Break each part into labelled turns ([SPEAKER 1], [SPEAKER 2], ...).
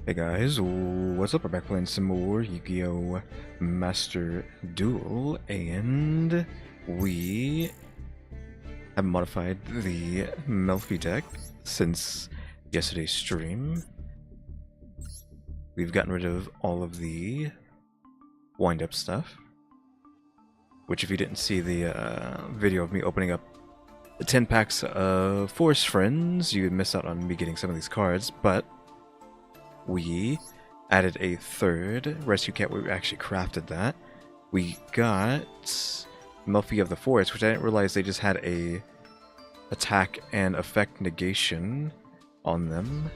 [SPEAKER 1] Hey guys, what's up? We're back playing some more Yu-Gi-Oh! Master Duel, and we have modified the Melffy deck since yesterday's stream. We've gotten rid of all of the wind-up stuff, which if you didn't see the video of me opening up the 10 packs of Forest Friends, you would miss out on me getting some of these cards, but we added a third rescue cat. We actually crafted that. We got Melffy of the Forest, which I didn't realize they just had a attack and effect negation on them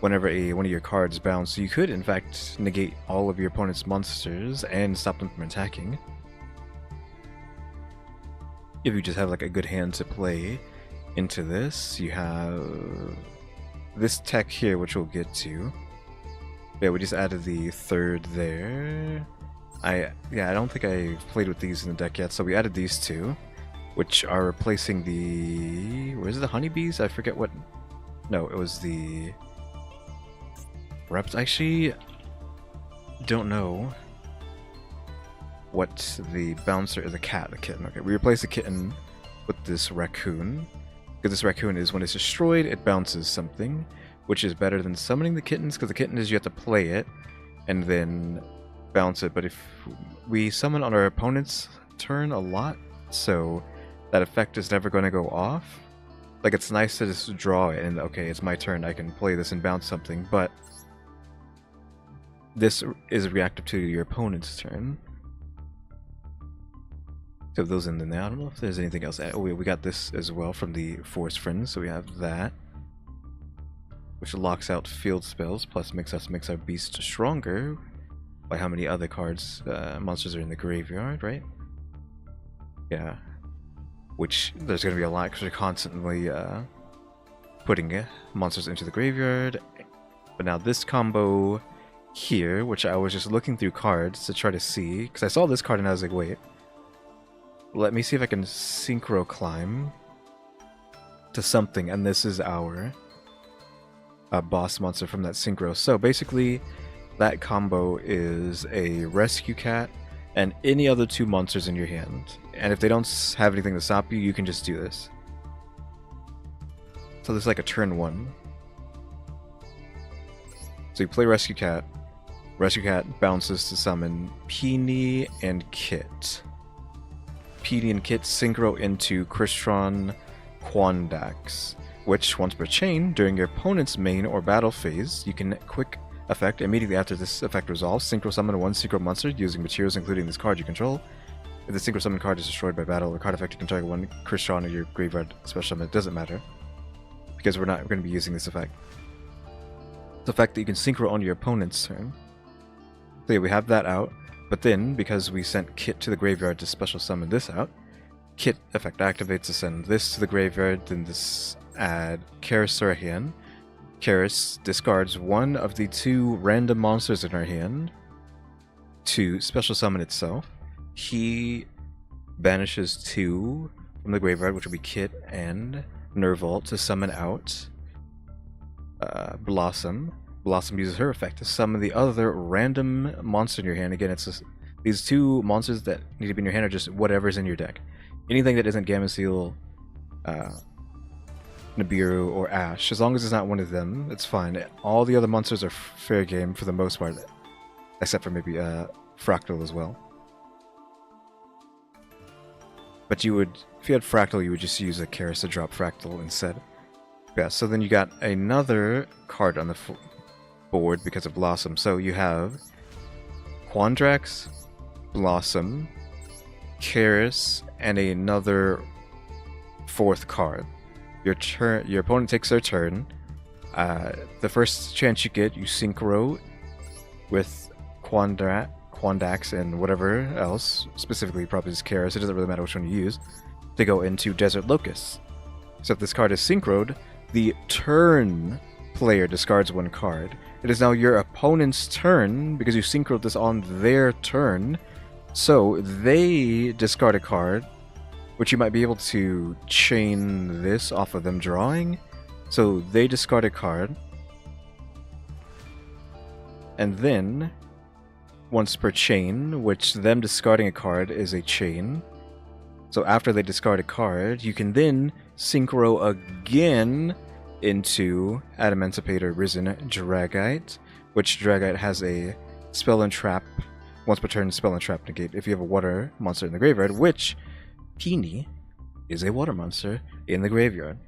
[SPEAKER 1] whenever one of your cards bounce. So you could in fact negate all of your opponent's monsters and stop them from attacking if you just have like a good hand to play into this. You have this tech here, which we'll get to. Yeah, we just added the third there. I don't think I played with these in the deck yet, so we added these two, which are replacing the... where's the honeybees? I forget what... no, it was the... reps. Actually, don't know what the bouncer is. The kitten. Okay, we replaced the kitten with this raccoon, because this raccoon is, when it's destroyed, it bounces something, which is better than summoning the kittens, because the kitten is you have to play it and then bounce it. But if we summon on our opponent's turn a lot, so that effect is never going to go off. Like, it's nice to just draw it and, okay, it's my turn, I can play this and bounce something, but this is reactive to your opponent's turn. So those in there. I don't know if there's anything else. Oh, we got this as well from the Forest Friends, so we have that, which locks out field spells, plus makes our beast stronger by how many other cards, monsters are in the graveyard, right? Yeah. Which there's going to be a lot, because we're constantly putting monsters into the graveyard. But now this combo here, which I was just looking through cards to try to see, because I saw this card and I was like, wait, let me see if I can synchro climb to something, and this is our boss monster from that synchro. So basically, that combo is a rescue cat and any other two monsters in your hand. And if they don't have anything to stop you, you can just do this. So this is like a turn one. So you play rescue cat. Rescue cat bounces to summon Peony and Kit. Peony and Kit synchro into Crystron Quandax, which, once per chain, during your opponent's main or battle phase, you can quick effect immediately after this effect resolves, synchro summon one synchro monster using materials including this card you control. If the synchro summon card is destroyed by battle or card effect, you can target one Crystron or your graveyard special summon. It doesn't matter, because we're going to be using this effect. The fact that you can synchro on your opponent's turn. So yeah, we have that out, but then, because we sent Kit to the graveyard to special summon this out, Kit effect activates to send this to the graveyard, then this add Karis to our hand. Karis discards one of the two random monsters in our hand to special summon itself. He banishes two from the graveyard, which will be Kit and Nervault, to summon out Blossom. Blossom uses her effect to summon the other random monster in your hand. Again, it's just, these two monsters that need to be in your hand are just whatever's in your deck. Anything that isn't Gameciel, Nibiru, or Ash, as long as it's not one of them, it's fine. All the other monsters are fair game for the most part, except for maybe Fractal as well. But you would, if you had Fractal, you would just use a Karis to drop Fractal instead. Yeah, so then you got another card on the board because of Blossom. So you have Quandax, Blossom, Karis, and another fourth card. Your opponent takes their turn. The first chance you get, you synchro with Quandax and whatever else, specifically probably just Karis, it doesn't really matter which one you use, to go into Desert Locust. So if this card is synchroed, the turn player discards one card. It is now your opponent's turn, because you synchroed this on their turn, so they discard a card, which you might be able to chain this off of them drawing. So they discard a card. And then, once per chain, which them discarding a card is a chain. So after they discard a card, you can then synchro again into Adamancipator Risen Dragite, which Dragite has a spell and trap, once per turn spell and trap negate if you have a water monster in the graveyard, which Peony is a water monster in the graveyard.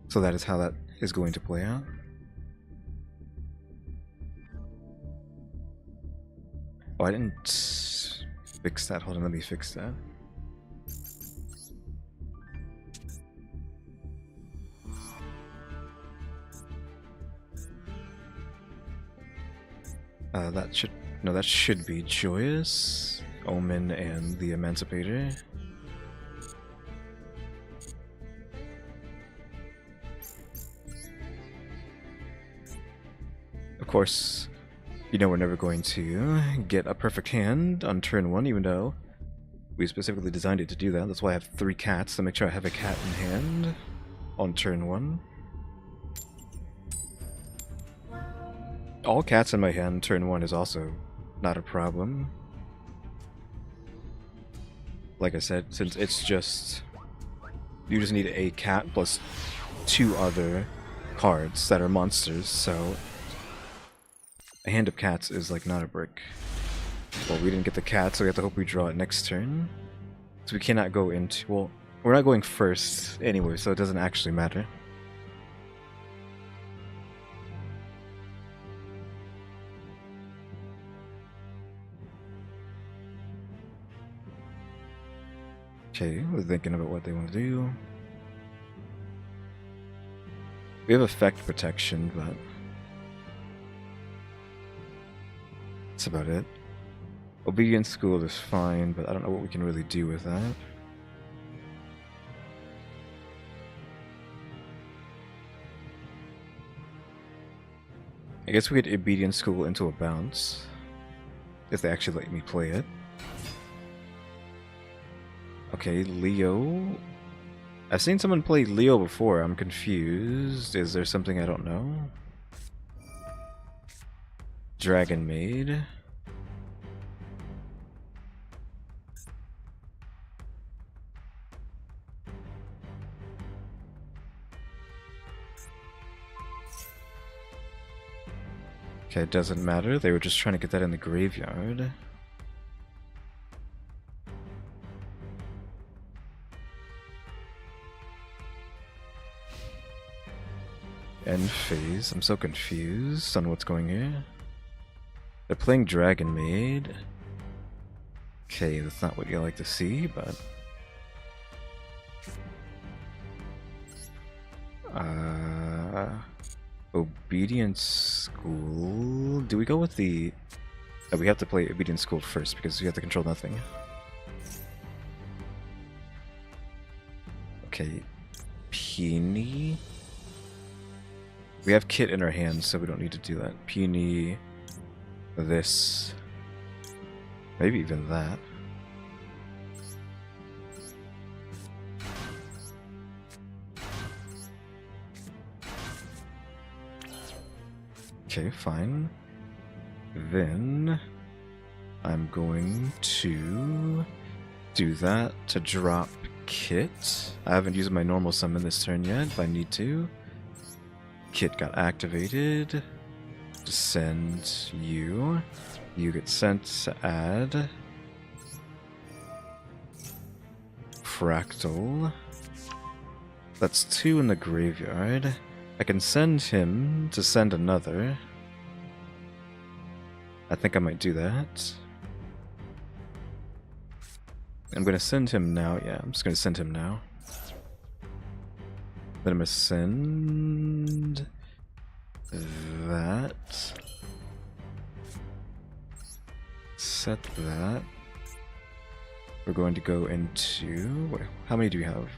[SPEAKER 1] So that is how that is going to play out. Oh, I didn't fix that. Hold on, let me fix that. That should be Joyous, Omen, and the Emancipator. Of course, you know we're never going to get a perfect hand on turn 1, even though we specifically designed it to do that. That's why I have 3 cats, to make sure I have a cat in hand on turn 1. All cats in my hand turn 1 is also not a problem. Like I said, since it's just... you just need a cat plus 2 other cards that are monsters, so... a hand of cats is like not a brick. Well, we didn't get the cat, so we have to hope we draw it next turn. So we cannot go into... well, we're not going first anyway, so it doesn't actually matter. Okay, we're thinking about what they want to do. We have effect protection, but... that's about it. Obedience School is fine, but I don't know what we can really do with that. I guess we get Obedience School into a bounce. If they actually let me play it. Okay, Leo. I've seen someone play Leo before. I'm confused. Is there something I don't know? Dragon Maid. Okay, it doesn't matter. They were just trying to get that in the graveyard. End phase. I'm so confused on what's going here. They're playing Dragon Maid. Okay, that's not what you like to see, but... Obedience School... do we go with the... oh, we have to play Obedience School first, because we have to control nothing. Okay, Peony... we have Kit in our hands, so we don't need to do that. Peony... this... maybe even that. Okay, fine. Then... I'm going to... do that to drop Kit. I haven't used my normal summon this turn yet, if I need to. Kit got activated. Send you. You get sent to add. Fractal. That's 2 in the graveyard. I can send him to send another. I think I might do that. I'm gonna send him now. Yeah, I'm just gonna send him now. Then I'm gonna send that. Set that. We're going to go into... wait, how many do we have?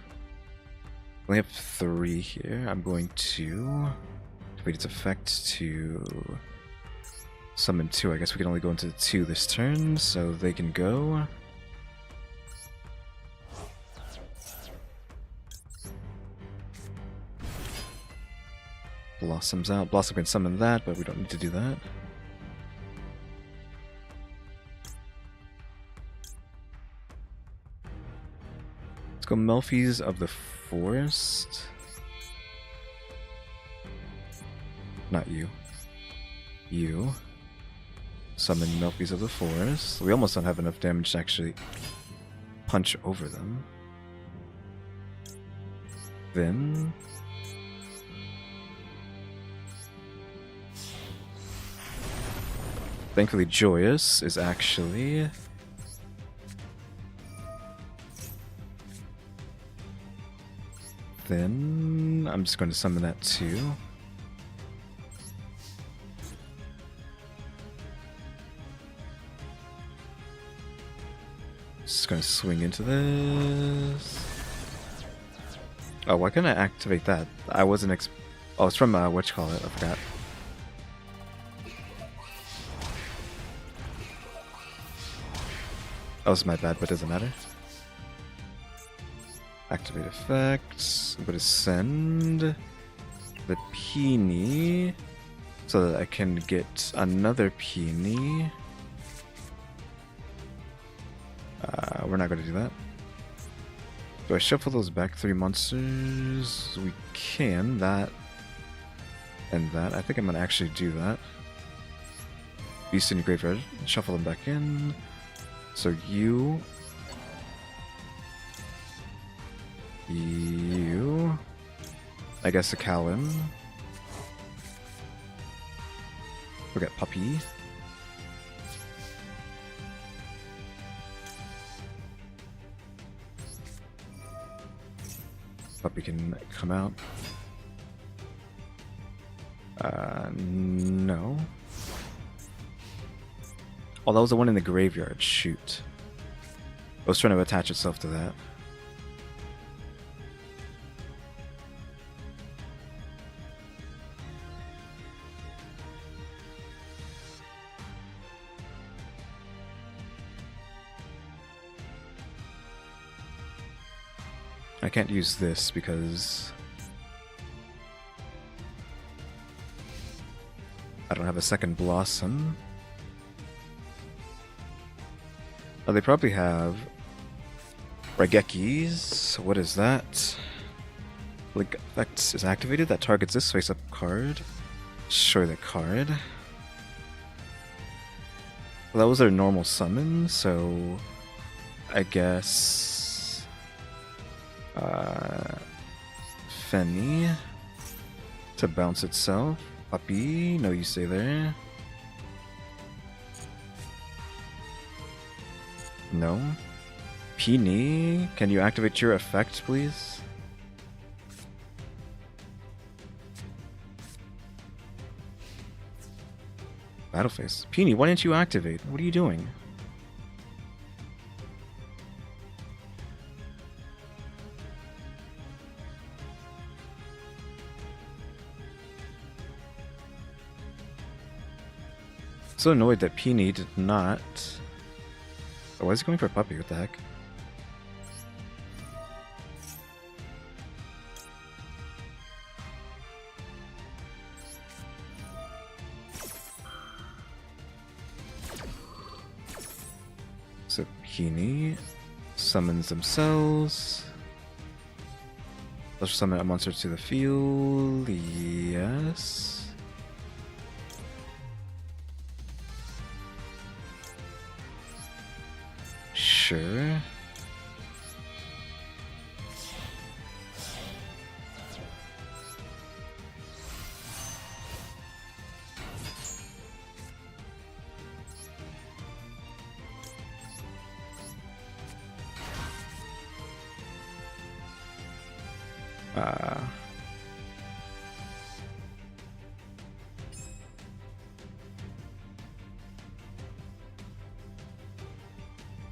[SPEAKER 1] We only have 3 here. I'm going to activate its effect to summon 2. I guess we can only go into 2 this turn, so they can go. Blossom's out. Blossom can summon that, but we don't need to do that. Let's go Melffys of the Forest. Not you. You. Summon Melffys of the Forest. We almost don't have enough damage to actually punch over them. Then... thankfully Joyous is actually... then... I'm just going to summon that too. Just gonna swing into this. Oh, why couldn't I activate that? I wasn't oh, it's from, whatchamacallit, I forgot. That was my bad, but it doesn't matter. Activate effects. I'm gonna send the Peony so that I can get another Peony. We're not going to do that. Do I shuffle those back 3 monsters? We can. That and that. I think I'm going to actually do that. Beast in your graveyard. Shuffle them back in. So you... you... I guess a Cowan. We got Puppy. Puppy can come out. No. Oh, that was the one in the graveyard. Shoot. I was trying to attach itself to that. I can't use this because I don't have a second Blossom. Oh, they probably have Raigekis. What is that? Like, effect is activated. That targets this face-up card. Show the card. Well, that was their normal summon, so I guess Fenny to bounce itself. Puppy, no, you stay there. No. Peony, can you activate your effect, please? Battle phase. Peony, why didn't you activate? What are you doing? So annoyed that Peony did not. Oh, why is he going for a puppy? What the heck? So Peony summons themselves. Let's summon a monster to the field. Yes. Sure.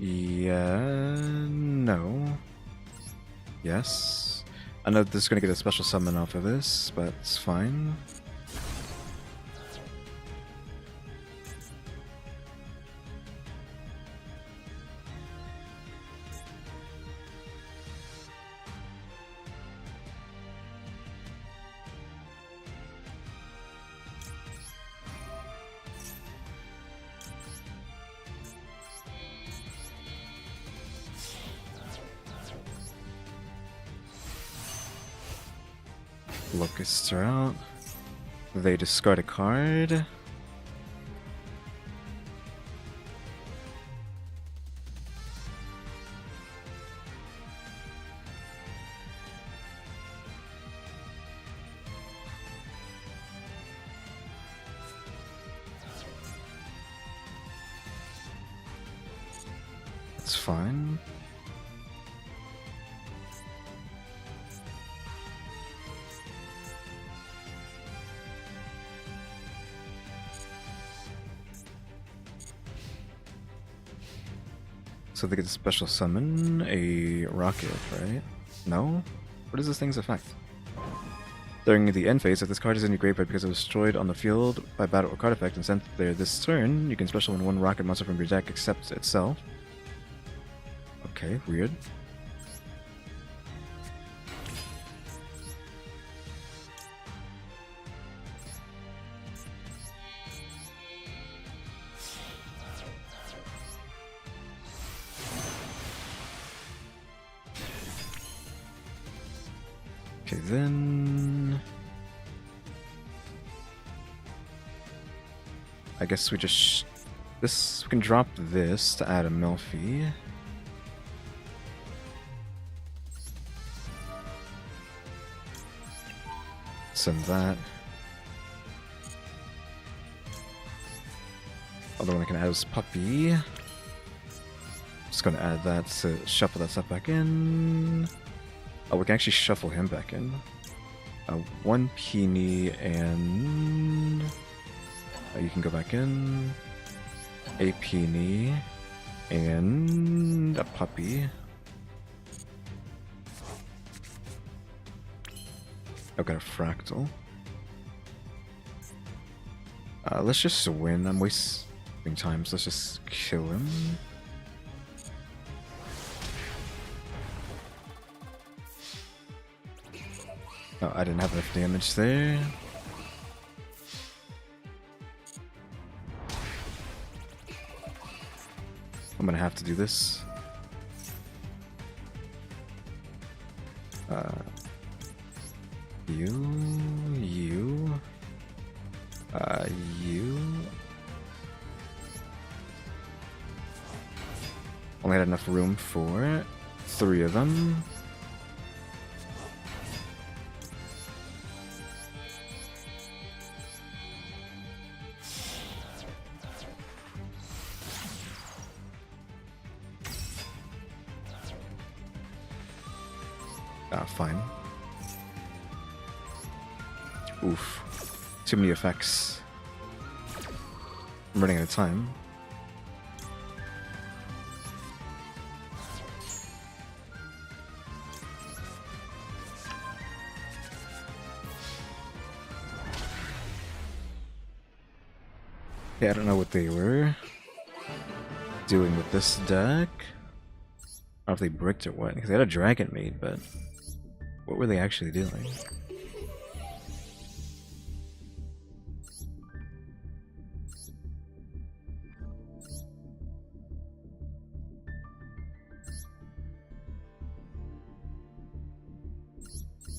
[SPEAKER 1] Yeah, no. Yes. I know this is going to get a special summon off of this, but it's fine. Locusts are out. They discard a card. It's fine. So they get to special summon a rocket, right? No? What is this thing's effect? During the end phase, if this card is in your graveyard because it was destroyed on the field by battle or card effect and sent there this turn, you can special summon one rocket monster from your deck except itself. Okay, weird. Okay, then I guess we just we can drop this to add a Melffy. Send that. Other one I can add is Puppy. Just gonna add that to shuffle that stuff back in. Oh, we can actually shuffle him back in. One Peony and you can go back in. A Peony and a Puppy. I've got a Fractal. Let's just win. I'm wasting time, so let's just kill him. Oh, I didn't have enough damage there. I'm gonna have to do this. You. Only had enough room for 3 of them. Fine. Oof. Too many effects. I'm running out of time. Yeah, I don't know what they were doing with this deck. I don't know if they bricked or what, because they had a Dragon Maid, but what were they actually doing?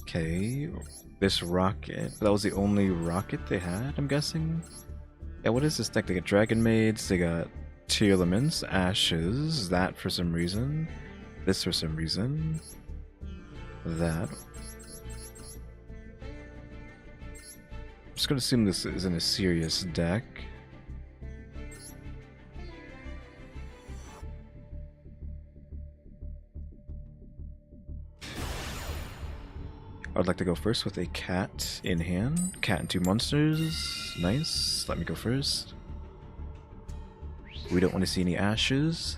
[SPEAKER 1] Okay, this rocket. That was the only rocket they had, I'm guessing? Yeah, what is this deck? They got Dragon Maids, they got Two Elements, Ashes, that for some reason, this for some reason, that. I'm just gonna assume this isn't a serious deck. I'd like to go first with a cat in hand. Cat and 2 monsters. Nice. Let me go first. We don't want to see any ashes.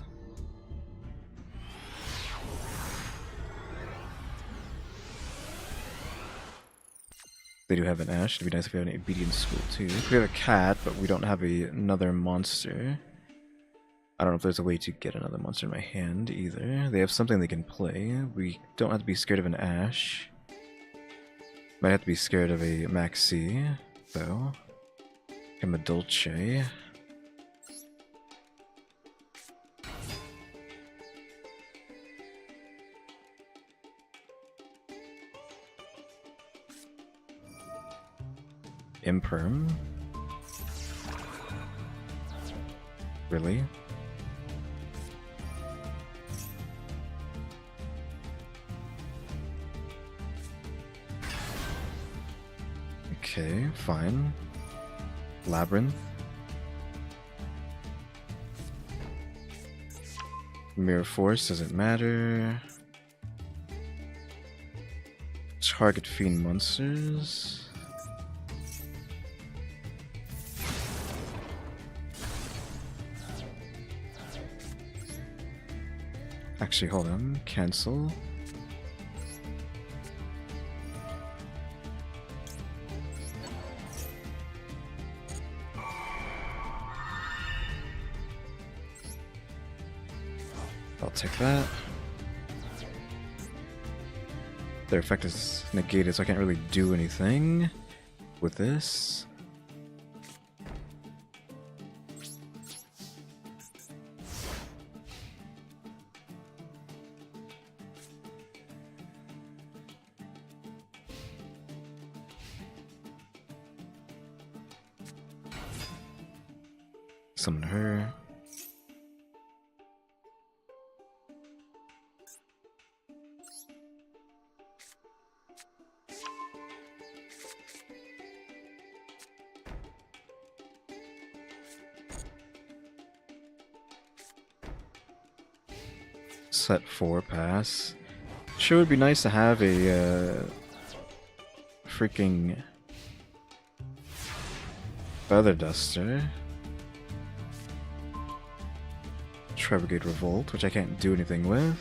[SPEAKER 1] They do have an ash. It'd be nice if we had an obedience school too. We have a cat, but we don't have another monster. I don't know if there's a way to get another monster in my hand either. They have something they can play. We don't have to be scared of an ash. Might have to be scared of a Maxi, though. I'm a Dolce. Imperm. Really? Okay, fine. Labyrinth. Mirror Force doesn't matter. Target Fiend monsters. Actually, hold on. Cancel. I'll take that. Their effect is negated, so I can't really do anything with this. Summon her. Set 4 pass. Sure would be nice to have a freaking Feather Duster. Brigade Revolt, which I can't do anything with.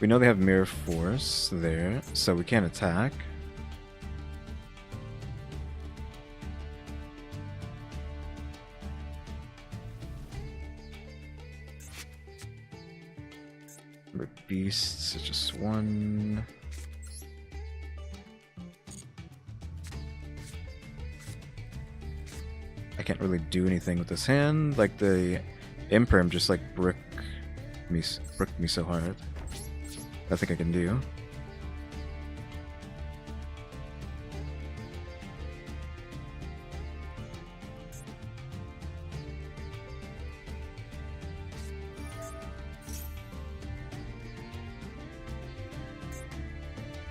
[SPEAKER 1] We know they have Mirror Force there, so we can't attack. Beasts, it's just one. I can't really do anything with this hand. Like the Imperm just like bricked me so hard. Nothing I can do.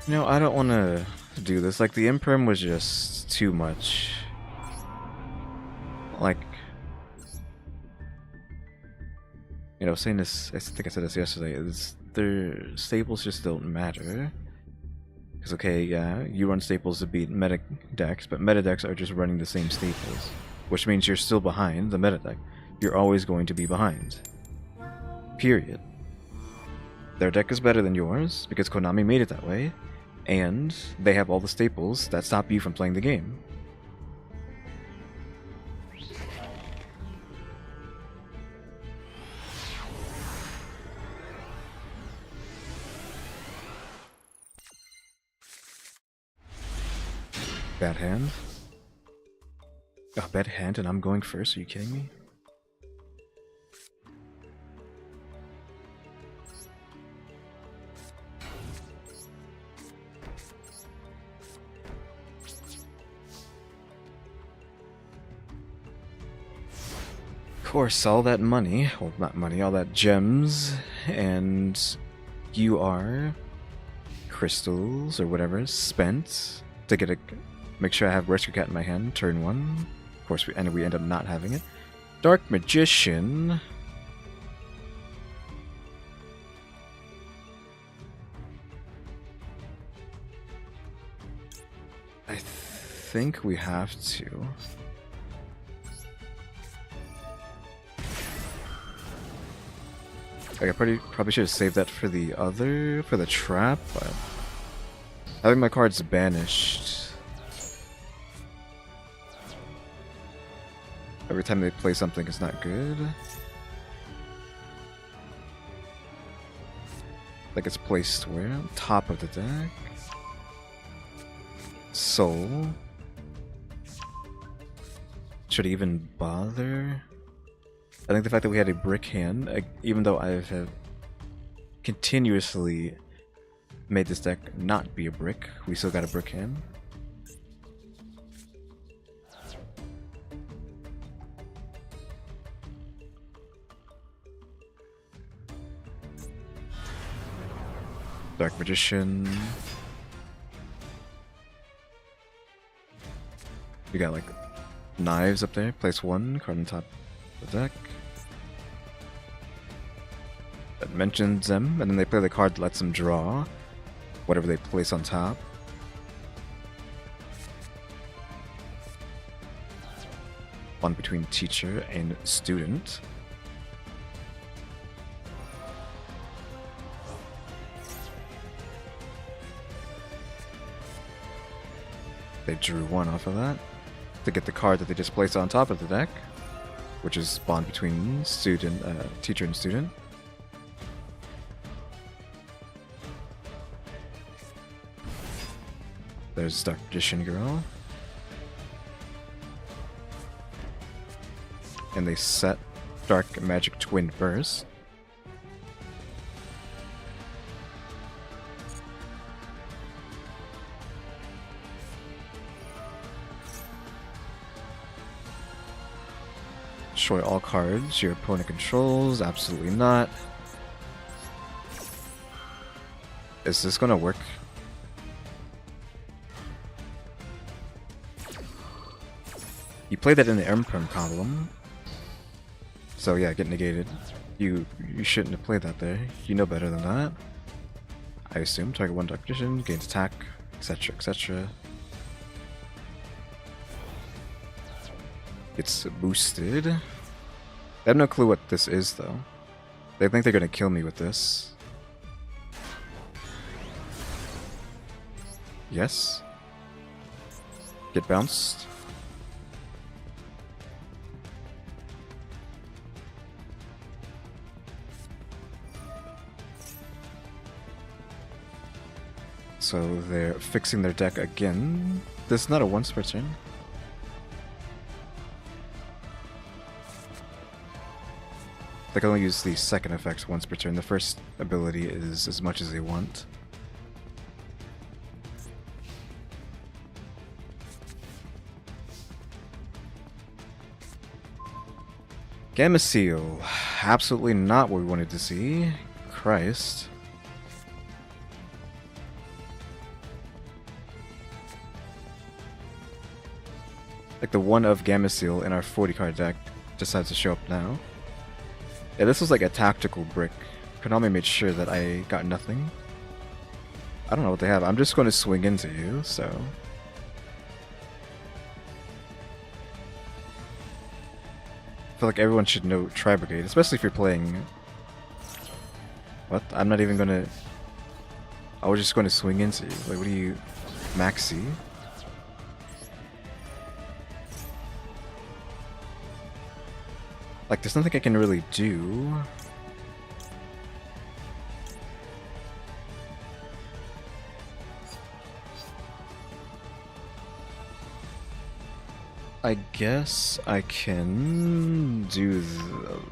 [SPEAKER 1] You know, I don't want to do this. Like, the Imperm was just too much. Like, you know, saying this, I think I said this yesterday, is their staples just don't matter. Because, okay, yeah, you run staples to beat meta decks, but meta decks are just running the same staples. Which means you're still behind the meta deck. You're always going to be behind. Period. Their deck is better than yours, because Konami made it that way. And they have all the staples that stop you from playing the game. Bad hand. Oh, bad hand and I'm going first? Are you kidding me? Of course, all that money, well, not money, all that gems, and you are crystals or whatever spent to get a make sure I have Rescue Cat in my hand. Turn 1. Of course, we end up not having it. Dark Magician. I think we have to. Like, I probably should have saved that for the trap, but I think my card's banished. Every time they play something, it's not good. Like, it's placed where? On top of the deck. Soul. Should I even bother? I think the fact that we had a brick hand, even though I have continuously made this deck not be a brick, we still got a brick hand. Dark Magician. You got like knives up there. Place 1 card on top of the deck. That mentions them, and then they play the card that lets them draw whatever they place on top. One between teacher and student. They drew 1 off of that to get the card that they just placed on top of the deck, which is bond between teacher and student. There's Dark Magician Girl. And they set Dark Magic Twin Burst. Destroy all cards your opponent controls. Absolutely not. Is this gonna work? You play that in the Imperm column. So yeah, get negated. You shouldn't have played that there. You know better than that. I assume. Target 1 Dark Magician, gains attack, etc, etc. It's boosted. I have no clue what this is though. They think they're gonna kill me with this. Yes. Get bounced. So they're fixing their deck again. This is not a once per turn. They can only use the second effect once per turn. The first ability is as much as they want. Gamma Seal. Absolutely not what we wanted to see. Christ. Like the one of Gamma Seal in our 40 card deck decides to show up now. Yeah, this was like a tactical brick. Konami made sure that I got nothing. I don't know what they have. I'm just going to swing into you, so... I feel like everyone should know Brigade, especially if you're playing... What? I'm not even gonna... I was just going to swing into you. Like, what are you... Maxi? Like, there's nothing I can really do. I guess I can do...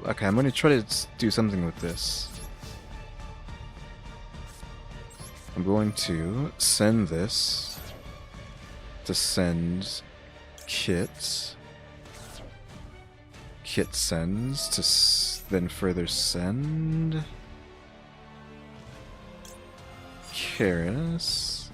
[SPEAKER 1] Okay, I'm gonna try to do something with this. I'm going to send this to send Kit. Kit sends to then further send Karis.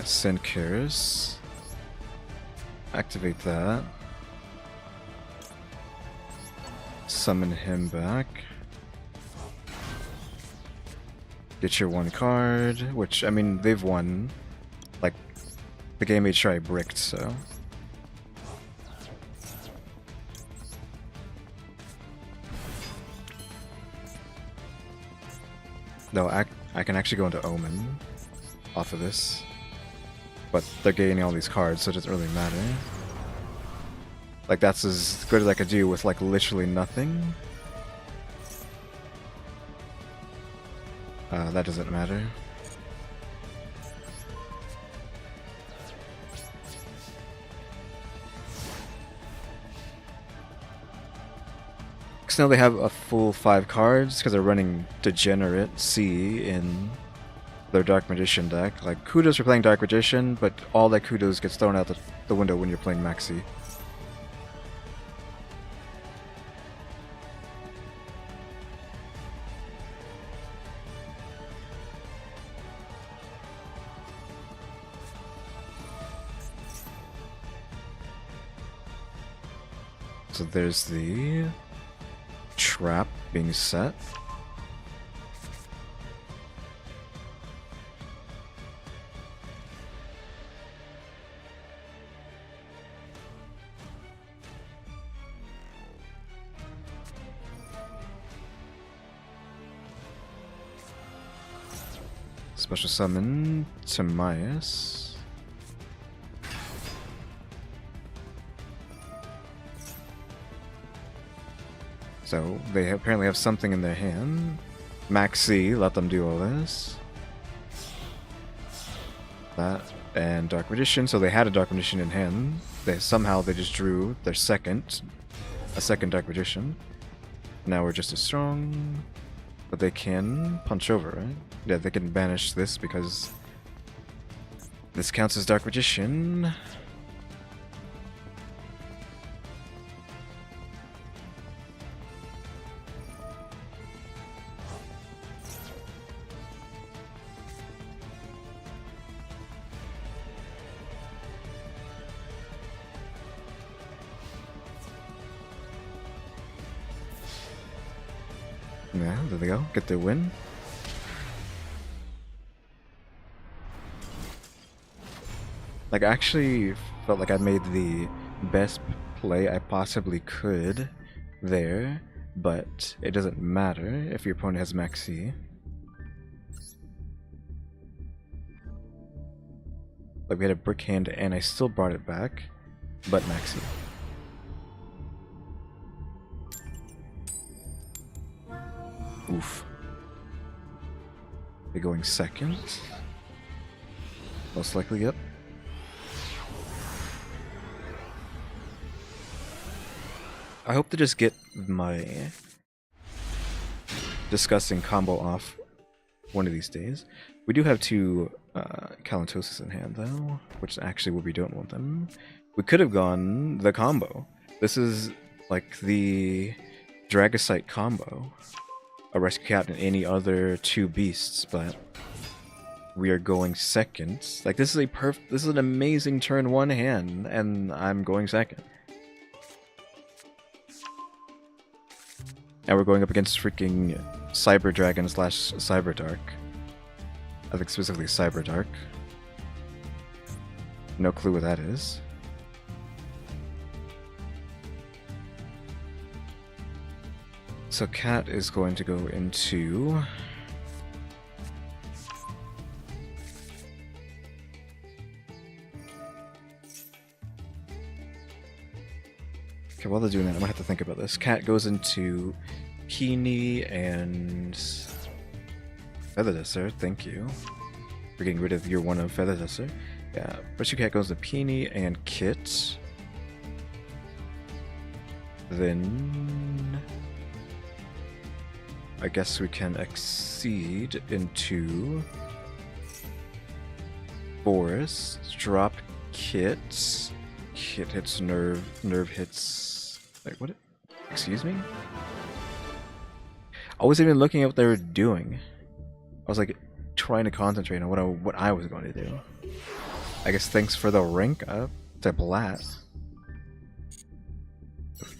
[SPEAKER 1] Send Karis. Activate that. Summon him back. Get your 1 card, which, I mean, they've won. Like, the game made sure I bricked, so... No, I can actually go into Omen off of this. But they're gaining all these cards, so it doesn't really matter. Like, that's as good as I could do with, like, literally nothing. That doesn't matter. Because now they have a full 5 cards, because they're running Degenerate C in their Dark Magician deck. Like, kudos for playing Dark Magician, but all that kudos gets thrown out the window when you're playing Maxi. So there's the trap being set. Special summon Timaeus. So they apparently have something in their hand. Maxi, let them do all this. That and Dark Magician. So they had a Dark Magician in hand. Somehow they just drew their a second Dark Magician. Now we're just as strong, but they can punch over, right? Yeah, they can banish this because this counts as Dark Magician. Yeah, there they go. Get their win. Like, I actually felt like I made the best play I possibly could there, but it doesn't matter if your opponent has Maxi. Like, we had a brick hand and I still brought it back, but Maxi. Oof. They're going second. Most likely, yep. I hope to just get my disgusting combo off one of these days. We do have two Kalantoses in hand, though, which actually we don't want them. We could have gone the combo. This is like the Dragosite combo. A Rescue Cat and any other two beasts, but we are going second. Like, this is an amazing turn one hand, and I'm going second. And we're going up against freaking Cyber Dragon / Cyber Dark. I think specifically Cyber Dark. No clue what that is. So Cat is going to go into... Okay, while they're doing that, I'm gonna have to think about this. Cat goes into Peony and Feather Duster, thank you. For getting rid of your one of Feather Duster. Yeah, Rescue Cat goes to Peony and Kit. Then... I guess we can exceed into Forest, drop Kit. Kit hits Nerve, Nerve hits... Wait, what? Excuse me? I wasn't even looking at what they were doing. I was like trying to concentrate on what I was going to do. I guess thanks for the rank up to Blat.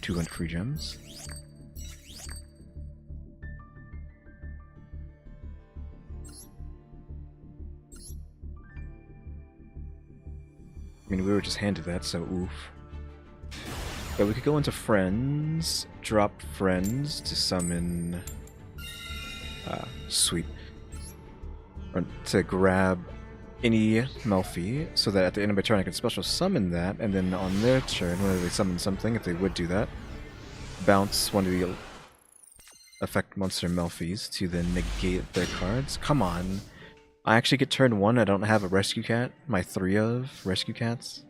[SPEAKER 1] 200 free gems. I mean, we were just handed that, so oof. But we could go into Friends, drop Friends to summon... sweet. Or to grab any Melffy, so that at the end of my turn I can special summon that, and then on their turn, whenever they summon something, if they would do that, bounce one of the effect monster Melffys to then negate their cards. Come on! I actually get turn 1, I don't have a Rescue Cat, my 3 of Rescue Cats.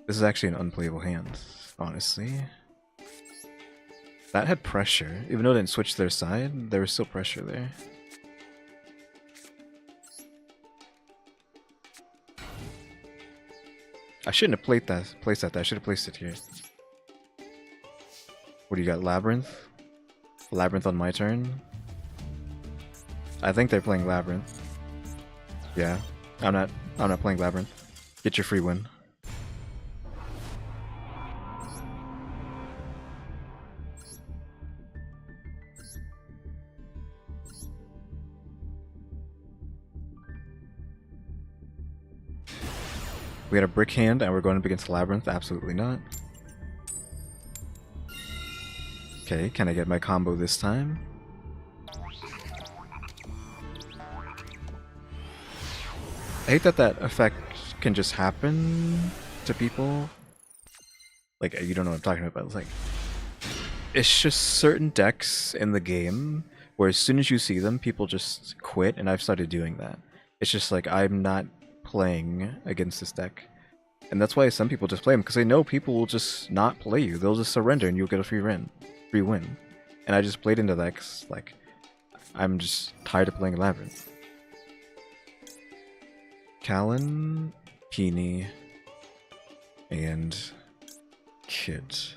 [SPEAKER 1] This is actually an unplayable hand, honestly. That had pressure. Even though it didn't switch their side, there was still pressure there. I shouldn't have placed that. I should have placed it here. What do you got? Labyrinth? Labyrinth on my turn? I think they're playing Labyrinth. Yeah. I'm not playing Labyrinth. Get your free win. We had a brick hand and we're going up against Labyrinth? Absolutely not. Okay, can I get my combo this time? I hate that that effect can just happen to people. Like, you don't know what I'm talking about. It's like, it's just certain decks in the game where as soon as you see them, people just quit, and I've started doing that. It's just like, I'm not playing against this deck. And that's why some people just play them, because they know people will just not play you. They'll just surrender and you'll get a free win. And I just played into that because, like, I'm just tired of playing Labyrinth. Callan, Peony, and Kit.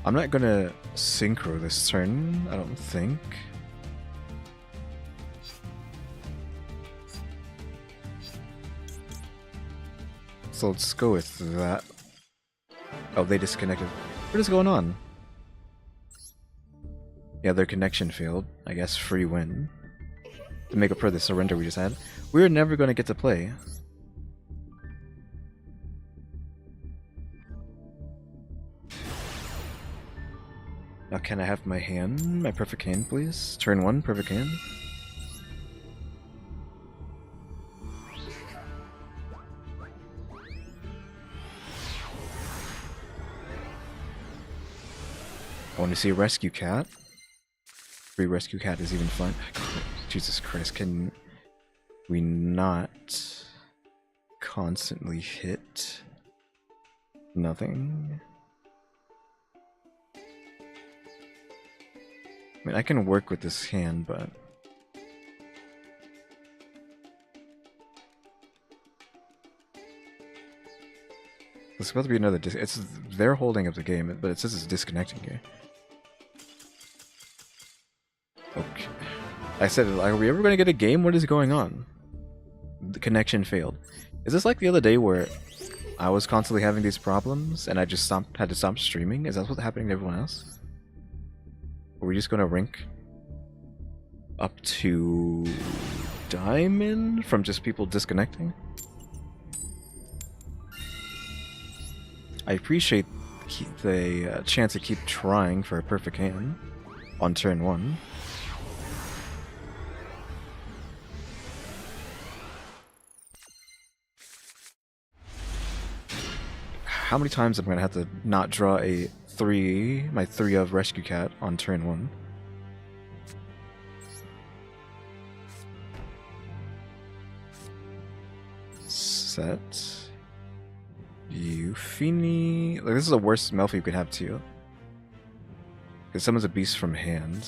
[SPEAKER 1] I'm not gonna synchro this turn, I don't think. So let's go with that. Oh, they disconnected. What is going on? Yeah, their connection failed. I guess free win. To make up for the surrender we just had. We're never going to get to play. Now can I have my hand? My perfect hand, please? Turn 1, perfect hand. I want to see a rescue cat. Free rescue cat is even fun. Jesus Christ, can we not constantly hit nothing? I mean, I can work with this hand, but there's supposed to be another they're holding up the game, but it says it's disconnecting here. Okay. I said, are we ever going to get a game? What is going on? The connection failed. Is this like the other day where I was constantly having these problems and I just had to stop streaming? Is that what's happening to everyone else? Are we just going to rank up to Diamond from just people disconnecting? I appreciate the chance to keep trying for a perfect hand on turn 1. How many times am I gonna have to not draw a 3, my 3 of Rescue Cat on turn 1? Set. Euphony. Like, this is the worst Melffy you could have too. Because someone's a beast from hand.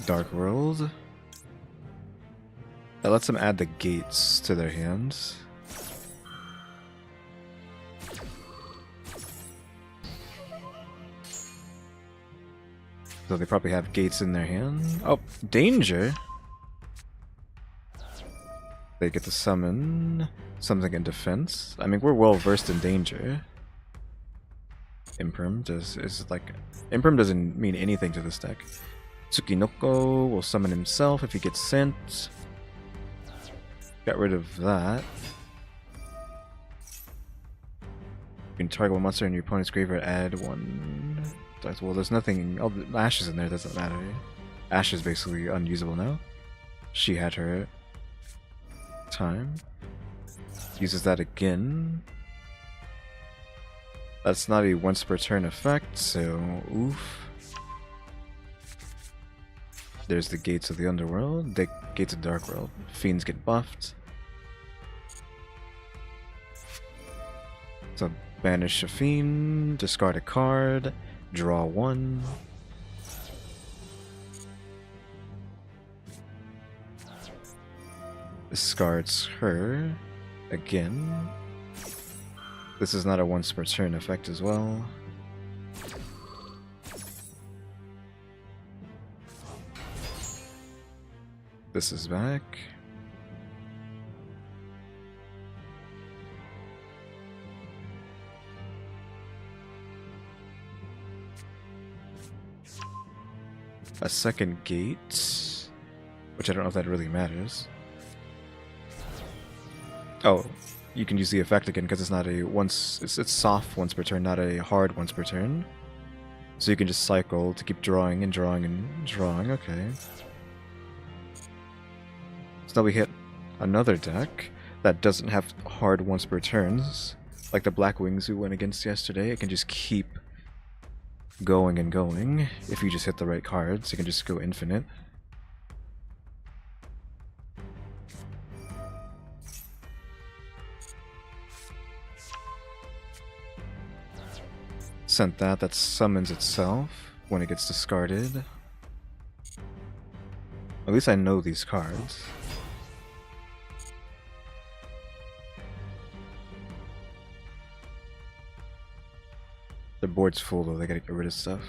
[SPEAKER 1] Dark World. That lets them add the gates to their hands. So they probably have gates in their hand. Oh, danger! They get to summon something in defense. I mean, we're well versed in danger. Imperm Imperm doesn't mean anything to this deck. Tsukinoko will summon himself if he gets sent. Got rid of that. You can target one monster in your opponent's graveyard, add 1. Well, there's nothing. Oh, the Ashes in there doesn't matter. Ash is basically unusable now. She had her time. Uses that again. That's not a once per turn effect, so oof. There's the gates of the underworld, the gates of the dark world. Fiends get buffed. So banish a fiend, discard a card, draw one. Discards her again. This is not a once per turn effect as well. This is back. A second gate, which I don't know if that really matters. Oh, you can use the effect again because it's not a once. It's soft once per turn, not a hard once per turn. So you can just cycle to keep drawing and drawing and drawing. Okay. So now we hit another deck that doesn't have hard once per turns, like the Black Wings we went against yesterday. It can just keep going and going if you just hit the right cards. You can just go infinite. Sent that summons itself when it gets discarded. At least I know these cards. The board's full though, they gotta get rid of stuff.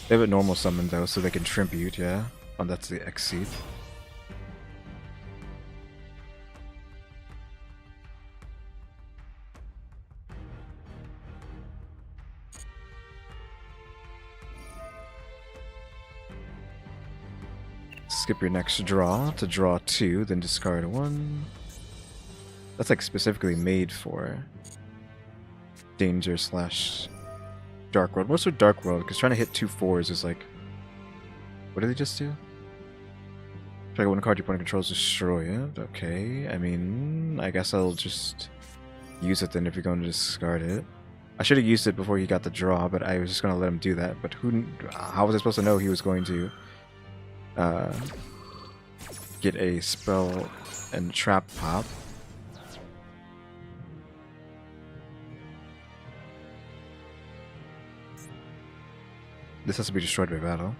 [SPEAKER 1] They have a normal summon though, so they can tribute, yeah? Oh, that's the Exceed. Skip your next draw to draw two, then discard one. That's like specifically made for Danger / Dark World. Most are Dark World, because trying to hit 2 4s is like... What did they just do? Try one card your opponent controls, destroy it. Okay, I mean, I guess I'll just use it then if you're going to discard it. I should have used it before he got the draw, but I was just going to let him do that. But how was I supposed to know he was going to get a spell and trap pop? This has to be destroyed by battle.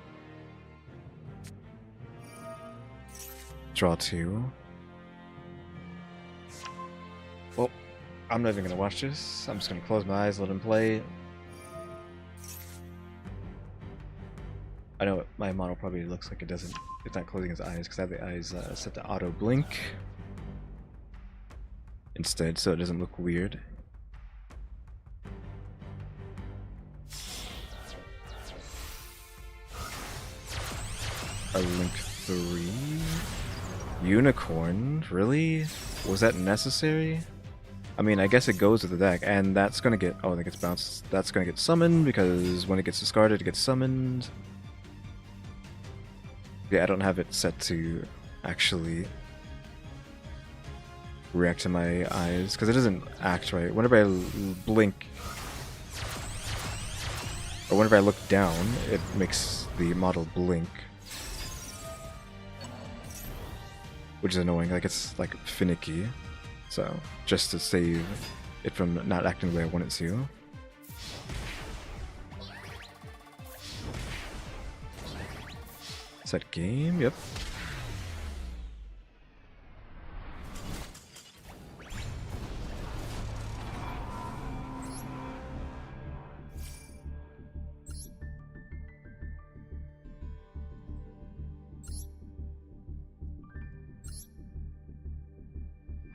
[SPEAKER 1] Draw 2. Well, I'm not even gonna watch this. I'm just gonna close my eyes, let him play. I know my model probably looks like it's not closing his eyes because I have the eyes set to auto blink instead, so it doesn't look weird. A Link 3 Unicorn? Really? Was that necessary? I mean, I guess it goes with the deck, and that's gonna get... Oh, that gets bounced. That's gonna get summoned, because when it gets discarded, it gets summoned. Yeah, I don't have it set to actually react to my eyes, because it doesn't act right. Whenever I blink, or whenever I look down, it makes the model blink. Which is annoying, like it's like finicky. So, just to save it from not acting the way I want it to. Set game, yep.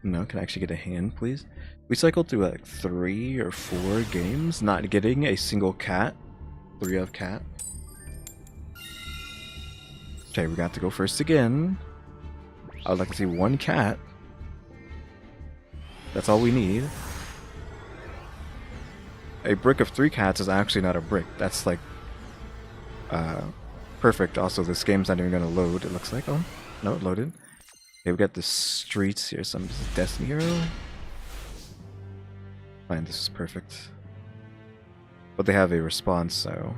[SPEAKER 1] No, can I actually get a hand, please? We cycled through like 3 or 4 games, not getting a single cat. 3 of cat. Okay, we got to go first again. I would like to see 1 cat. That's all we need. A brick of 3 cats is actually not a brick. That's like perfect. Also, this game's not even gonna load, it looks like. Oh, no, it loaded. Okay, we got the streets here, some Destiny Hero. Fine, this is perfect. But they have a response, so...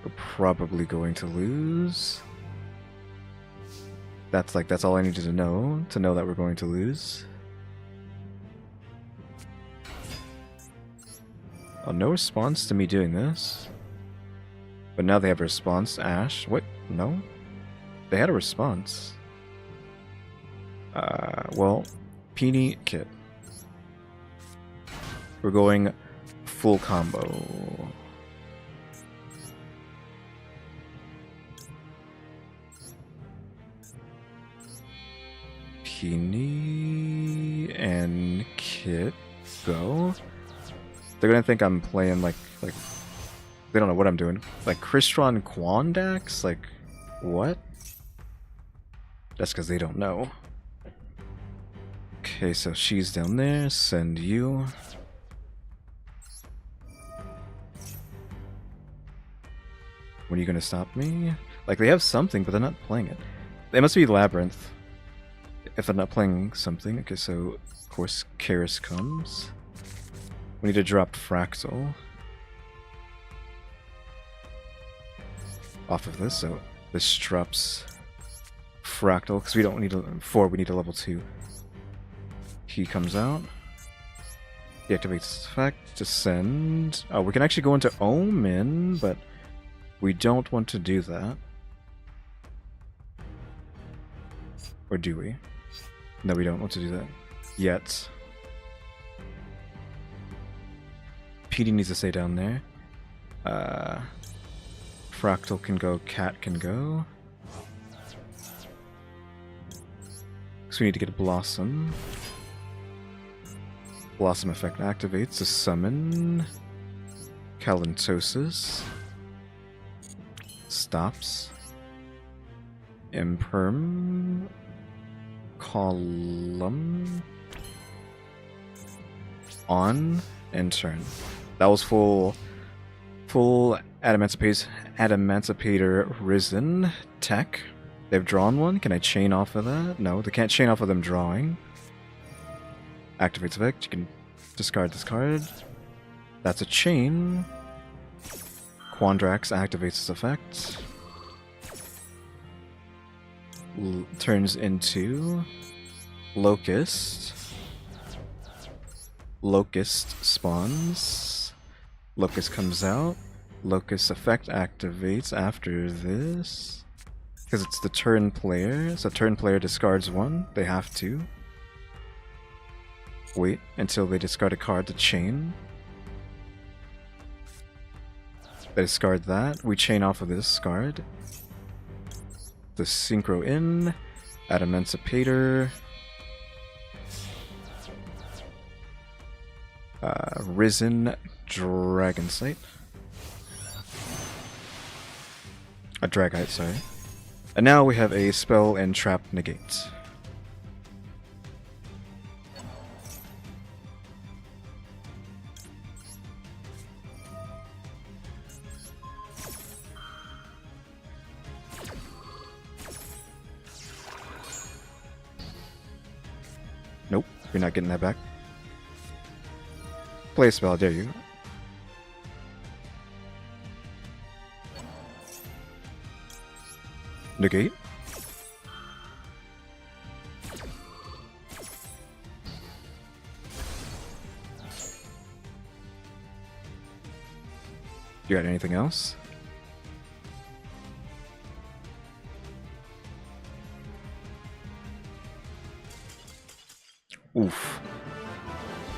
[SPEAKER 1] We're probably going to lose. That's all I needed to know that we're going to lose. Oh, no response to me doing this. But now they have a response. Ash. What? No? They had a response. Well, Peony, Kit. We're going full combo. Peony and Kit go. They're gonna think I'm playing like they don't know what I'm doing. Like Crystron Quandax? Like what? That's because they don't know. Okay, so she's down there. Send you. When are you gonna stop me? Like they have something, but they're not playing it. They must be Labyrinth. If they're not playing something. Okay, so of course Karis comes. We need to drop Fractal off of this, so this drops Fractal, because we don't need a 4, we need a level 2. He comes out. He activates effect to send. Oh, we can actually go into Omen, but we don't want to do that. Or do we? No, we don't want to do that. Yet. PD needs to stay down there. Fractal can go, Cat can go. So we need to get a Blossom. Blossom effect activates to summon Calentosis. Stops. Imperm. Column. On and turn. That was full Adamantipator Risen tech. They've drawn one. Can I chain off of that? No, they can't chain off of them drawing. Activates effect. You can discard this card. That's a chain. Quandax activates this effect. Turns into Locust. Locust spawns. Locust comes out. Locust effect activates after this. Because it's the turn player. So turn player discards one. They have to. Wait until they discard a card to chain. They discard that. We chain off of this card. The Synchro in. Adamantipator. Risen Dragon Sight. A Dragite, sorry. And now we have a spell and trap negate. Nope, you're not getting that back. Play a spell, dare you. Negate. You got anything else? Oof.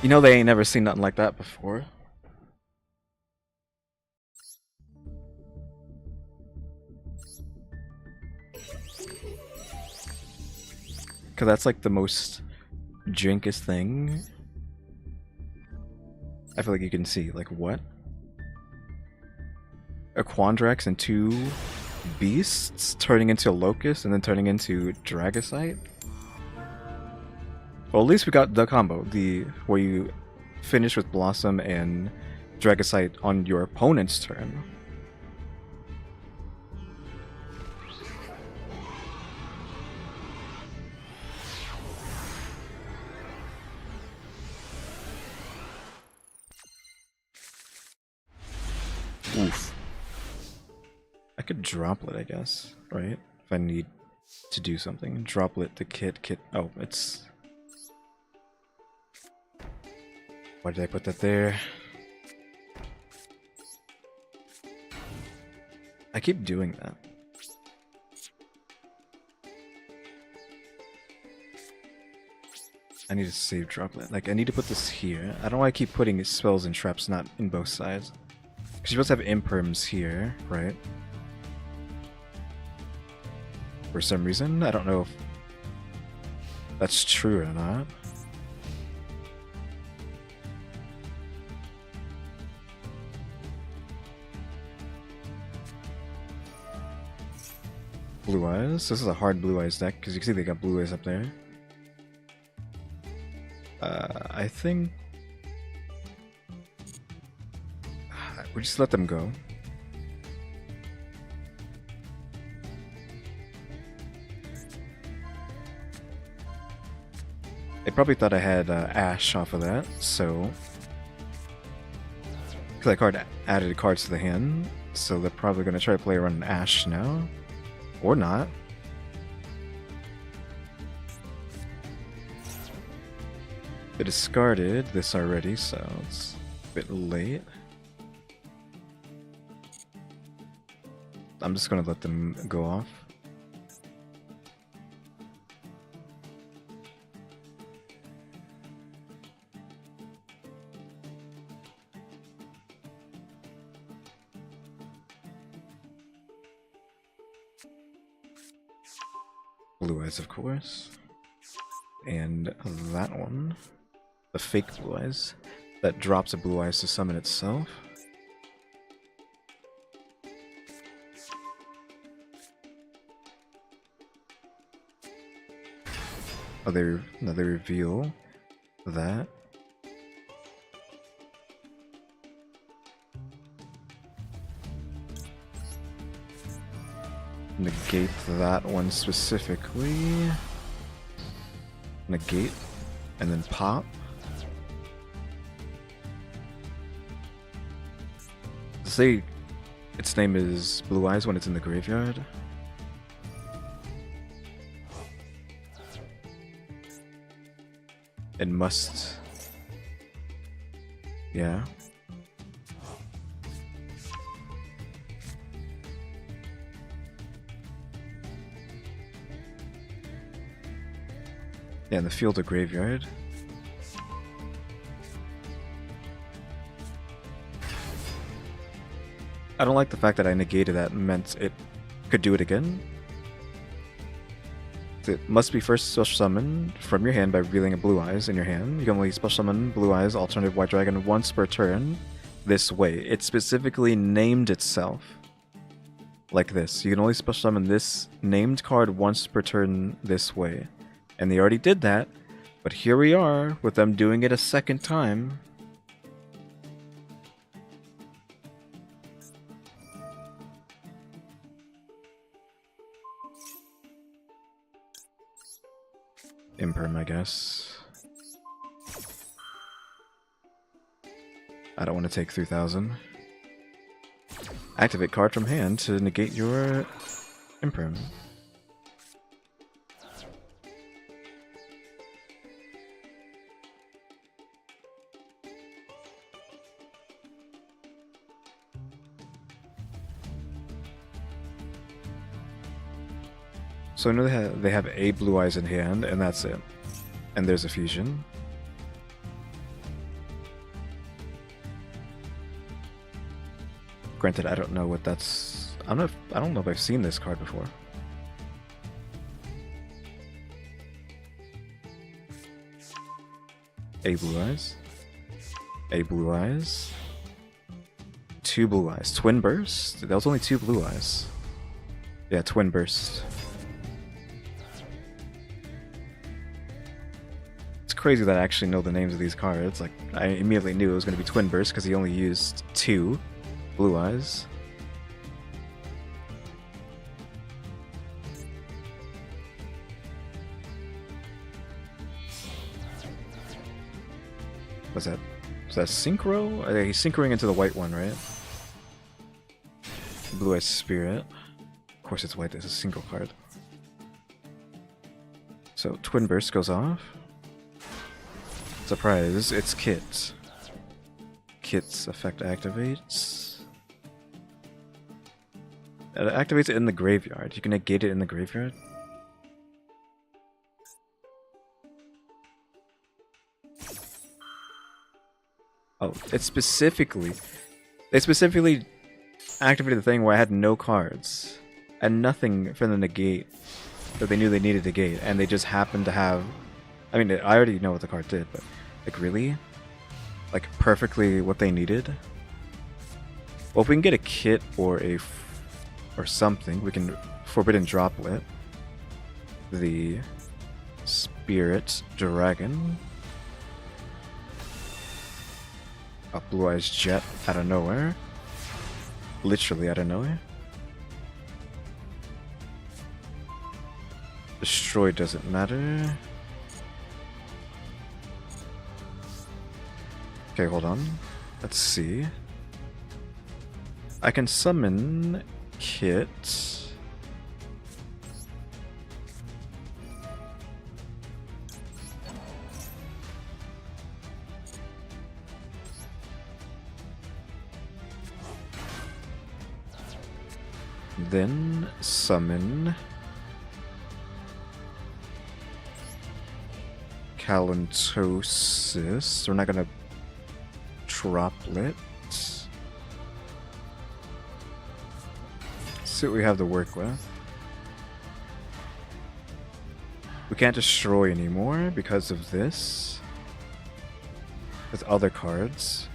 [SPEAKER 1] You know they ain't never seen nothing like that before. Cause that's like the most jinkest thing. I feel like you can see, like, what? A Quandax and 2 beasts turning into a Locust and then turning into Dragosite? Well, at least we got the combo, where you finish with Blossom and Dragosite on your opponent's turn. Oof. could droplet, I guess, right? If I need to do something. Droplet the kit. Oh, it's... Why did I put that there? I keep doing that. I need to save droplet. Like, I need to put this here. I don't know why I keep putting spells and traps not in both sides. Because you're supposed to have imperms here, right? For some reason. I don't know if that's true or not. Blue eyes. This is a hard blue eyes deck because you can see they got blue eyes up there. I think we just let them go. They probably thought I had Ash off of that, so because that card added cards to the hand, so they're probably going to try to play around an Ash now, or not. They discarded this already, so it's a bit late. I'm just gonna let them go off. Blue eyes, of course. And that one. The fake blue eyes that drops a blue eyes to summon itself. Oh, they reveal that. Negate that one specifically. Negate and then pop. Say its name is Blue Eyes when it's in the graveyard. It must... Yeah. Yeah, in the field or graveyard. I don't like the fact that I negated that meant it could do it again. It must be first special summoned from your hand by revealing a Blue Eyes in your hand. You can only special summon Blue Eyes alternative White Dragon once per turn this way. It specifically named itself like this. You can only special summon this named card once per turn this way. And they already did that, but here we are with them doing it a second time. Imperm, I guess. I don't want to take 3,000. Activate card from hand to negate your Imperm. So I know they have a Blue Eyes in hand, and that's it. And there's a fusion. Granted, I don't know what that's... I don't know if I've seen this card before. A Blue Eyes. A Blue Eyes. 2 Blue Eyes. Twin Burst? That was only 2 Blue Eyes. Yeah, Twin Burst. Crazy that I actually know the names of these cards. Like, I immediately knew it was going to be Twin Burst because he only used 2 Blue Eyes. What's that? Is that Synchro? He's synchroing into the white one, right? Blue Eyes Spirit. Of course it's white, it's a single card. So Twin Burst goes off. Surprise, it's Kit. Kit's effect activates. It activates it in the graveyard. You can negate it in the graveyard. Oh, it specifically... They specifically activated the thing where I had no cards. And nothing for them to negate that they knew they needed to gate. And they just happened to have... I mean, I already know what the card did, but... Like, really? Like, perfectly what they needed? Well, if we can get a Kit or a... or something, we can Forbidden Droplet. The... Spirit Dragon. A Blue Eyes Jet out of nowhere. Literally out of nowhere. Destroy doesn't matter. Okay, hold on. Let's see. I can summon Kit. Then summon Calantosis. We're not gonna Droplet. See what we have to work with. We can't destroy anymore because of this. With other cards.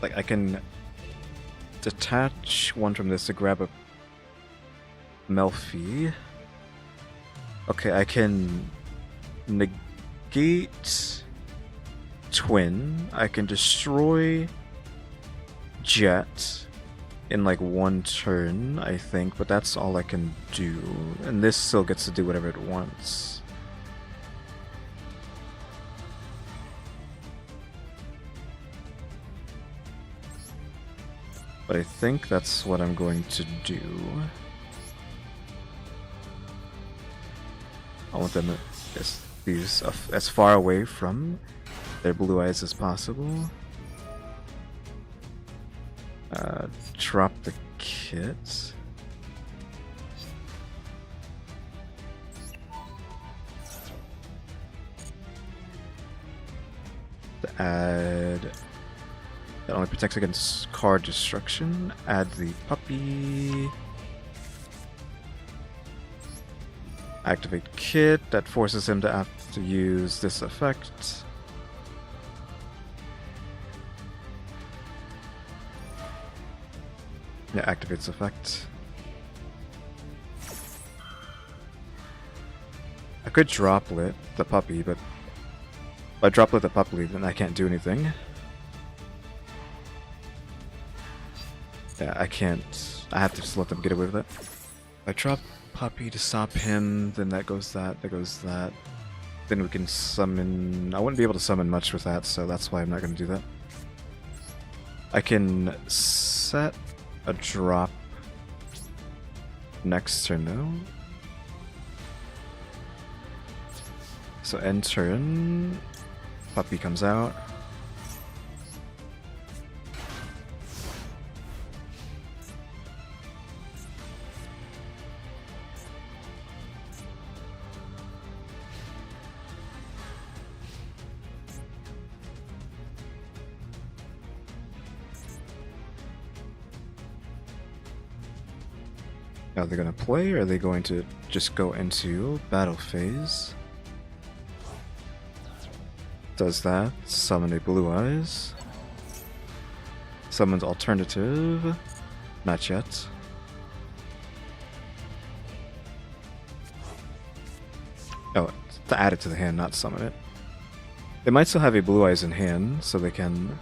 [SPEAKER 1] Like, I can detach one from this to grab a Melffy. Okay, I can negate Twin. I can destroy Jet in like one turn, I think, but that's all I can do. And this still gets to do whatever it wants. But I think that's what I'm going to do. I want them as far away from their blue eyes as possible. Drop the Kit. To add... That only protects against card destruction. Add the puppy. Activate Kit. That forces him to have to use this effect. Yeah, activates effect. I could droplet the puppy, but if I droplet the puppy, then I can't do anything. Yeah, I can't. I have to just let them get away with it. If I drop puppy to stop him, then that goes that, that goes that. Then we can summon... I wouldn't be able to summon much with that, so that's why I'm not going to do that. I can set a drop next turn though. So end turn, puppy comes out. Are they going to play, or are they going to just go into battle phase? Does that. Summon a Blue Eyes. Summons Alternative. Not yet. Oh, to add it to the hand, not summon it. They might still have a Blue Eyes in hand, so they can...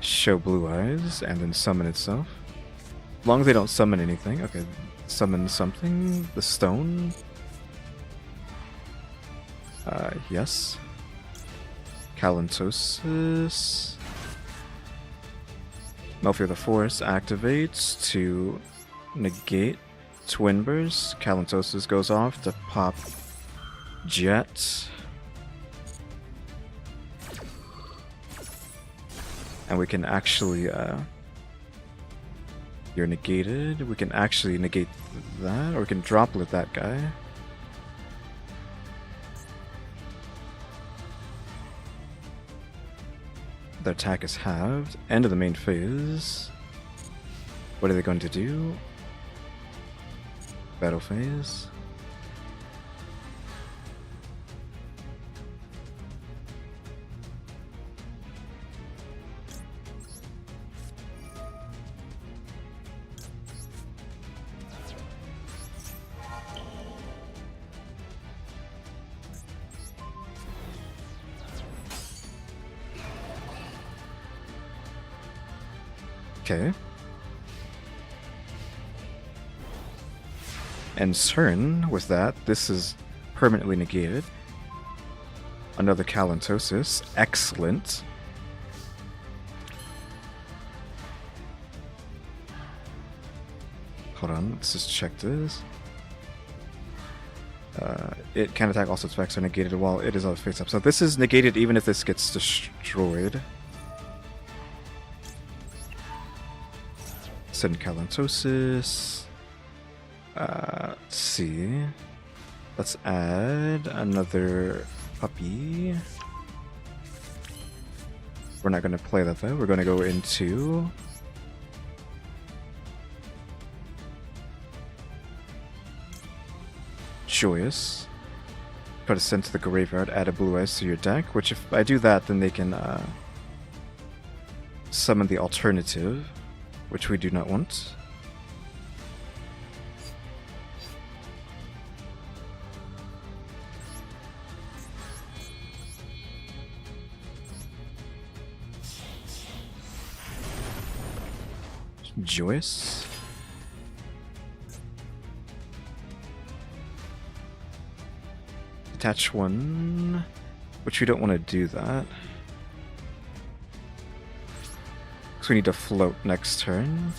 [SPEAKER 1] show Blue Eyes and then summon itself. As long as they don't summon anything. Okay, summon something. The stone. Yes. Calantosis. Melffy of the Forest activates to negate Twin Burst. Calantosis goes off to pop Jet. And we can actually, you're negated. We can actually negate that, or we can droplet that guy. Their attack is halved. End of the main phase. What are they going to do? Battle phase. Okay. And CERN, with that, this is permanently negated. Another Calantosis. Excellent. Hold on, let's just check this. It can attack, also its effects are negated while it is on face up. So this is negated even if this gets destroyed. Send Calantosis. Let's see. Let's add another puppy. We're not going to play that though. We're going to go into Joyous. Put a send to the graveyard, add a blue eyes to your deck, which if I do that, then they can summon the alternative, which we do not want. Joyous. Attach one, which we don't want to do that. Because we need to float next turn.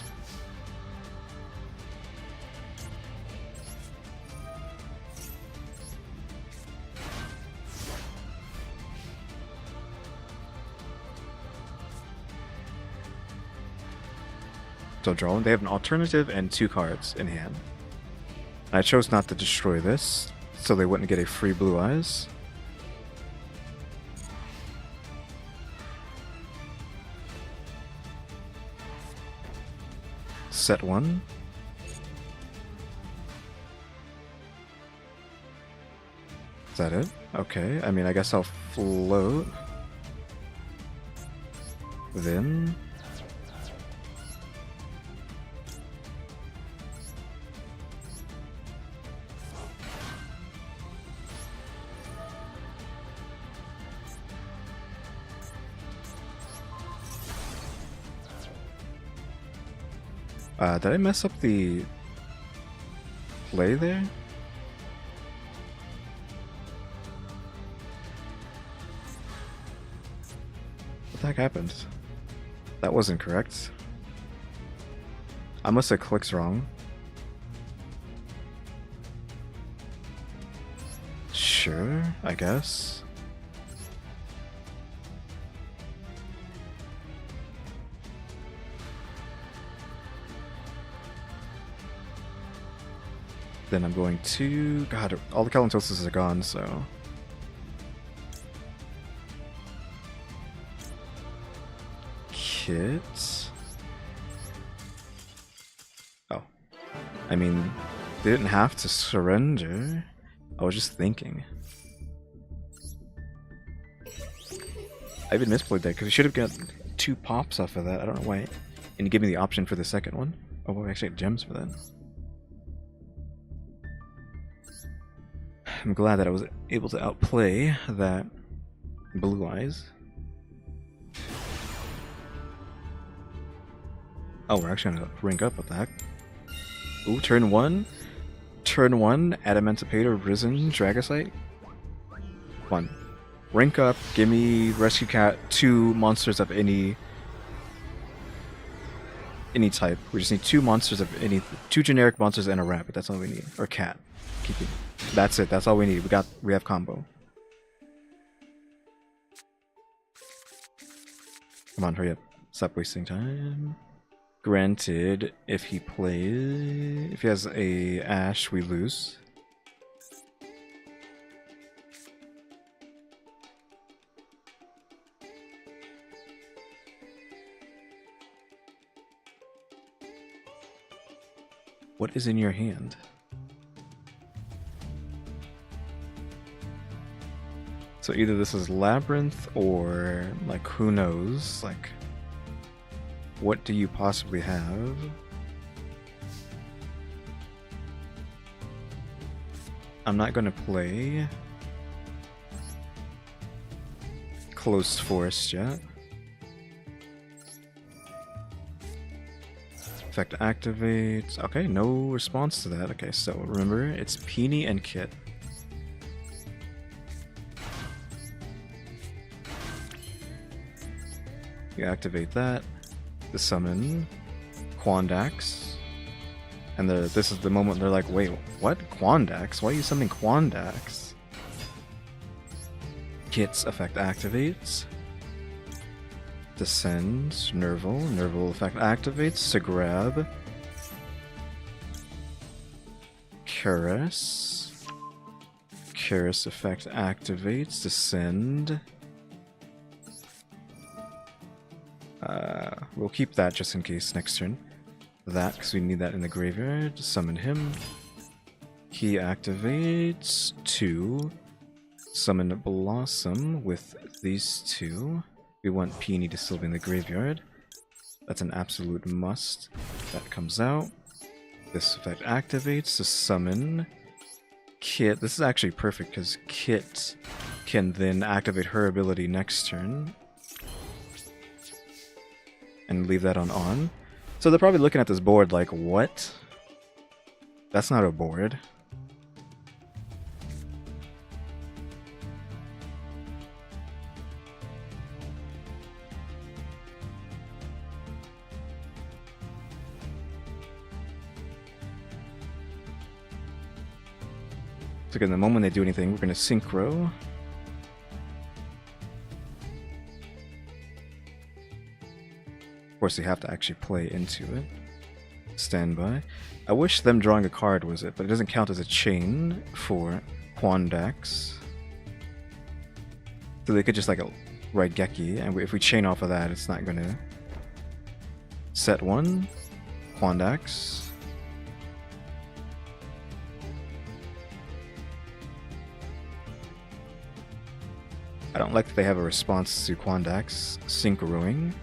[SPEAKER 1] So draw one. They have an alternative and 2 cards in hand. And I chose not to destroy this, so they wouldn't get a free blue eyes. Set one. Is that it? Okay, I mean, I guess I'll float. Then did I mess up the play there? What the heck happened? That wasn't correct. I must have clicked wrong. Sure, I guess. Then I'm going to... God, all the Calentoses are gone, so... Kit... Oh. I mean, they didn't have to surrender. I was just thinking. I even misplayed that, because we should have got 2 pops off of that. I don't know why. And give me the option for the second one. Oh, well, we actually had gems for that. I'm glad that I was able to outplay that blue eyes. Oh, we're actually gonna rank up with that. Ooh, turn 1. Turn 1, Adamantipate or Risen Dragocyte. Come on. Rank up, give me Rescue Cat, 2 monsters of any type. We just need 2 monsters of any, 2 generic monsters and a rabbit. That's all we need. Or cat. Keep it. That's it. That's all we need. We have combo. Come on, hurry up. Stop wasting time. Granted, if he has a Ash, we lose. What is in your hand? So either this is Labyrinth or, like, who knows? Like, what do you possibly have? I'm not gonna play Closed Forest yet. Effect activates. Okay, no response to that. Okay, so remember, it's Peony and Kit. You activate that to summon Quandax. And this is the moment they're like, wait, what? Quandax? Why are you summoning Quandax? Kit's effect activates. Descends, Nerval effect activates to grab. Karis effect activates, descend. We'll keep that just in case next turn. That, because we need that in the graveyard. Summon him. He activates 2. Summon Blossom with these 2. We want Peony to still be in the graveyard. That's an absolute must. That comes out. This effect activates to summon Kit. This is actually perfect because Kit can then activate her ability next turn. And leave that on. So they're probably looking at this board like, what? That's not a board. So again, the moment they do anything, we're going to synchro. Of course, they have to actually play into it. Standby. I wish them drawing a card was it, but it doesn't count as a chain for Quandax. So they could just like write Geki, and if we chain off of that, it's not going to set 1. Quandax. I don't like that they have a response to Quandax. Synchroing.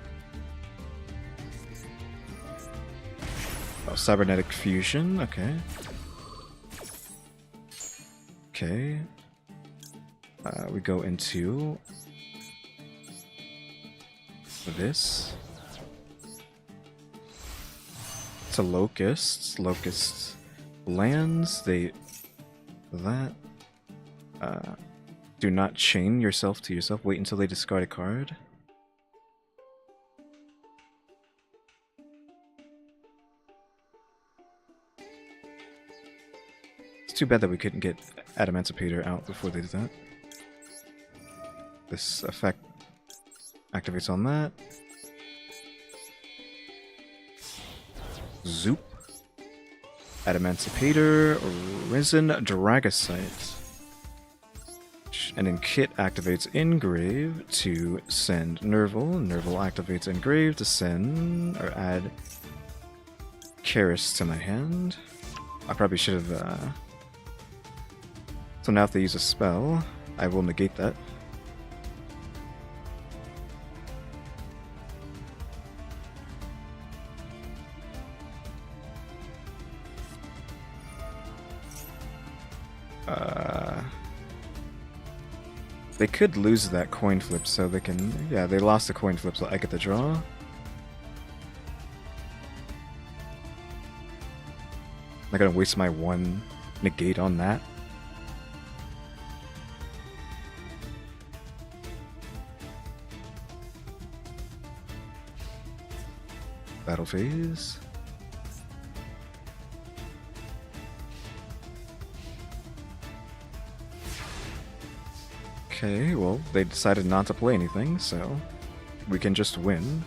[SPEAKER 1] Oh, Cybernetic Fusion, okay. Okay. We go into this. It's a Locust. Locust lands. That. Do not chain yourself to yourself. Wait until they discard a card. It's too bad that we couldn't get Adamancipator out before they did that. This effect activates on that. Zoop. Adamancipator, Risen Dragosite. And then Kit activates Engrave to send Nerval. Nerval activates Engrave to send, or add Karis to my hand. I probably should have, So now if they use a spell, I will negate that. They could lose that coin flip, so they can... Yeah, they lost the coin flip, so I get the draw. I'm not gonna waste my 1 negate on that. Battle phase. Okay, well, they decided not to play anything, so we can just win.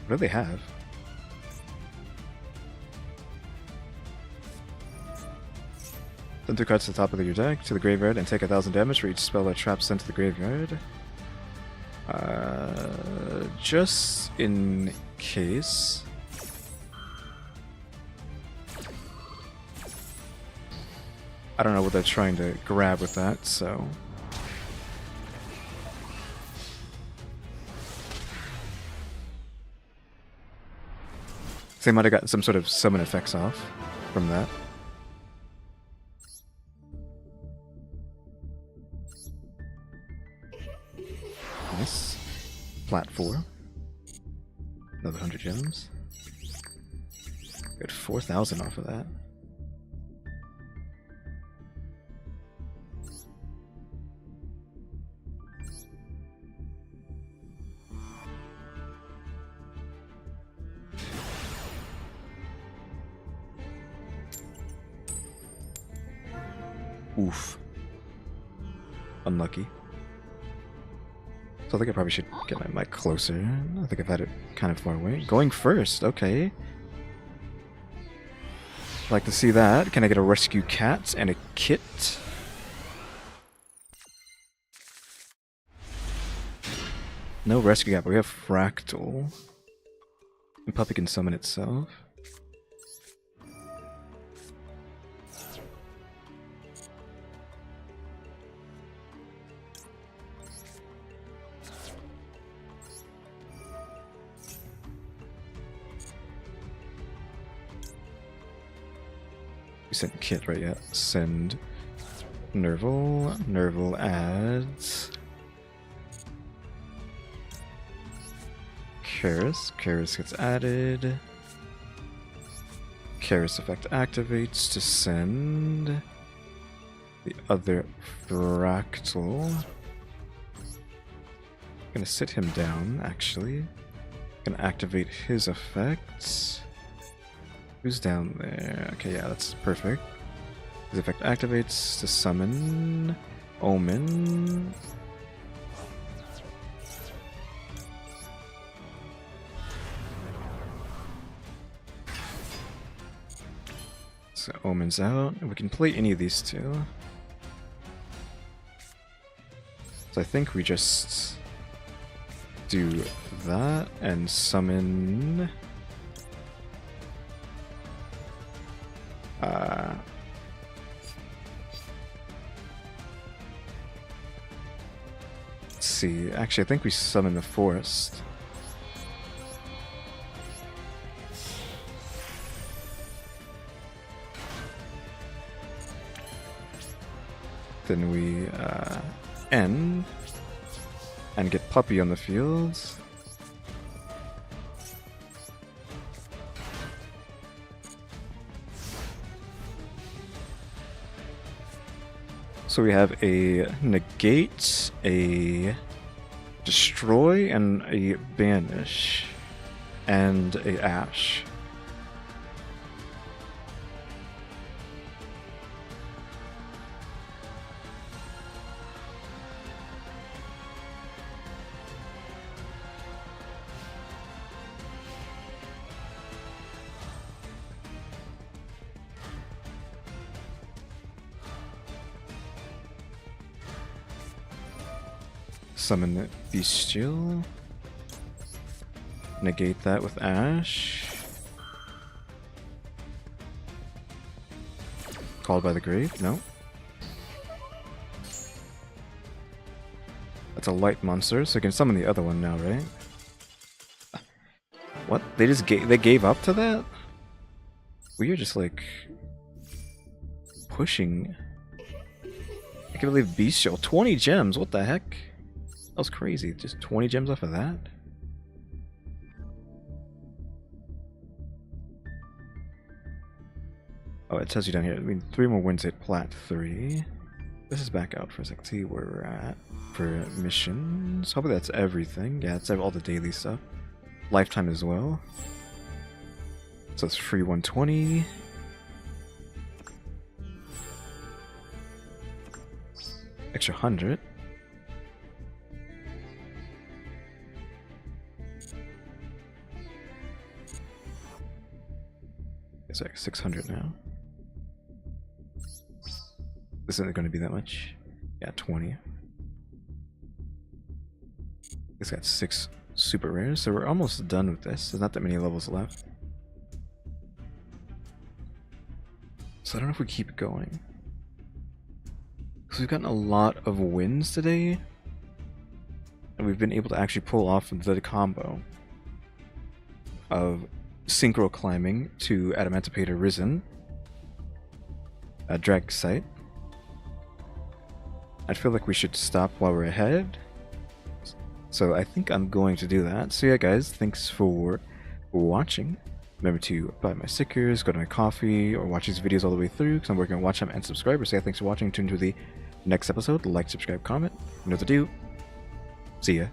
[SPEAKER 1] What do they have? Send 2 cards to the top of your deck to the graveyard and take 1,000 damage for each spell or trap sent to the graveyard. Just in case. I don't know what they're trying to grab with that, so. They might have gotten some sort of summon effects off from that. Nice. Flat 4. Another 100 gems. Got 4,000 off of that. Oof. Unlucky. So I think I probably should get my mic closer. I think I've had it kind of far away. Going first, okay. Like to see that. Can I get a rescue cat and a kit? No rescue cat, but we have Fractal. And Puppy can summon itself. Send kit right yet. Send Nerval. Nerval adds Karis. Karis gets added. Karis effect activates to send the other Fractal. Gonna sit him down actually. Gonna activate his effects. Who's down there? Okay, yeah, that's perfect. His effect activates to summon Omen. So Omen's out. We can play any of these two. So I think we just do that and summon let's see. Actually, I think we summon the forest. Then we end and get Puppy on the field. So we have a negate, a destroy, and a banish, and a ash. Summon the Bestial. Negate that with Ash. Called by the Grave? No. That's a light monster, so I can summon the other one now, right? What? They just gave up to that? We are just like pushing. I can't believe Bestial. 20 gems, what the heck? That was crazy. Just 20 gems off of that? Oh, it tells you down here. I mean, 3 more wins at Plat 3. This is back out for a second. See where we're at for missions. Hopefully that's everything. Yeah, it's all the daily stuff. Lifetime as well. So it's free 120. Extra 100. It's like 600 now. This isn't going to be that much. Yeah, 20. It's got 6 super rares, so we're almost done with this. There's not that many levels left. So I don't know if we keep going. Because we've gotten a lot of wins today. And we've been able to actually pull off the combo of synchro climbing to Adamantipator Risen. A drag site. I feel like we should stop while we're ahead. So I think I'm going to do that. So yeah guys, thanks for watching. Remember to buy my stickers, go to my Kofi, or watch these videos all the way through because I'm working on watch time and subscribers. So yeah, thanks for watching. Tune to the next episode. Like, subscribe, comment. You know what to do. See ya.